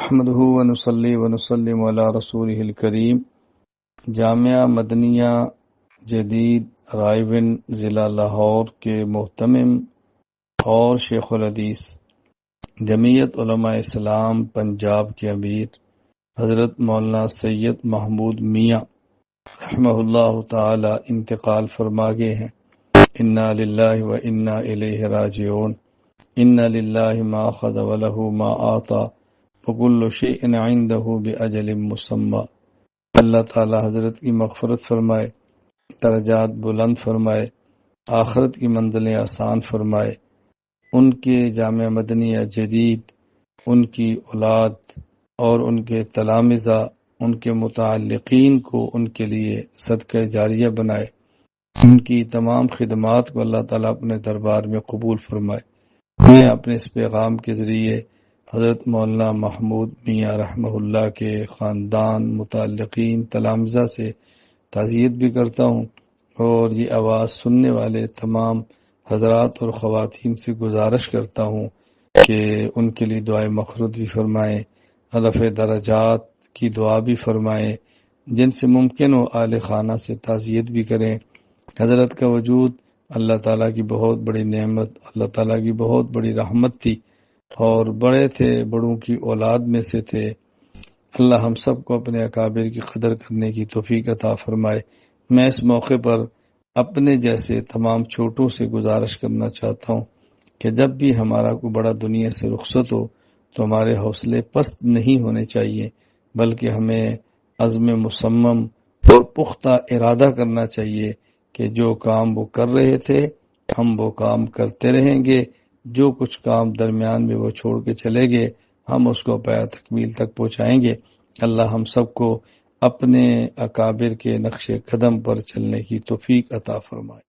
نحمده ونصلي ونسلم على رسوله الکریم۔ جامعہ مدنیہ جدید رائے ضلع لاہور کے محتمم اور شیخ الحدیث جمعیت علماء اسلام پنجاب کے امیر حضرت مولانا سید محمود میاں رحمہ اللہ تعالی انتقال فرما گئے ہیں۔ انا للہ و انا الیہ راجعون۔ ان للہ ما اخذ وله ما اعطى وكل شيء عنده بأجل مسمى۔ اللہ تعالی حضرت کی مغفرت فرمائے، درجات بلند فرمائے، آخرت کی منزلیں آسان فرمائے، ان کے جامعہ مدنیہ جدید، ان کی اولاد اور ان کے تلامذہ، ان کے متعلقین کو ان کے لیے صدقہ جاریہ بنائے، ان کی تمام خدمات کو اللہ تعالیٰ اپنے دربار میں قبول فرمائے۔ میں اپنے اس پیغام کے ذریعے حضرت مولانا محمود میاں رحمہ اللہ کے خاندان، متعلقین، تلامذہ سے تعزیت بھی کرتا ہوں، اور یہ آواز سننے والے تمام حضرات اور خواتین سے گزارش کرتا ہوں کہ ان کے لیے دعائے مغفرت بھی فرمائیں، رفع درجات کی دعا بھی فرمائیں، جن سے ممکن ہو آل خانہ سے تعزیت بھی کریں۔ حضرت کا وجود اللہ تعالیٰ کی بہت بڑی نعمت، اللہ تعالیٰ کی بہت بڑی رحمت تھی، اور بڑے تھے، بڑوں کی اولاد میں سے تھے۔ اللہ ہم سب کو اپنے اکابر کی قدر کرنے کی توفیق عطا فرمائے۔ میں اس موقع پر اپنے جیسے تمام چھوٹوں سے گزارش کرنا چاہتا ہوں کہ جب بھی ہمارا کوئی بڑا دنیا سے رخصت ہو تو ہمارے حوصلے پست نہیں ہونے چاہیے، بلکہ ہمیں عزم مصمم اور پختہ ارادہ کرنا چاہیے کہ جو کام وہ کر رہے تھے ہم وہ کام کرتے رہیں گے، جو کچھ کام درمیان میں وہ چھوڑ کے چلے گئے ہم اس کو پایہ تکمیل تک پہنچائیں گے۔ اللہ ہم سب کو اپنے اکابر کے نقش قدم پر چلنے کی توفیق عطا فرمائے۔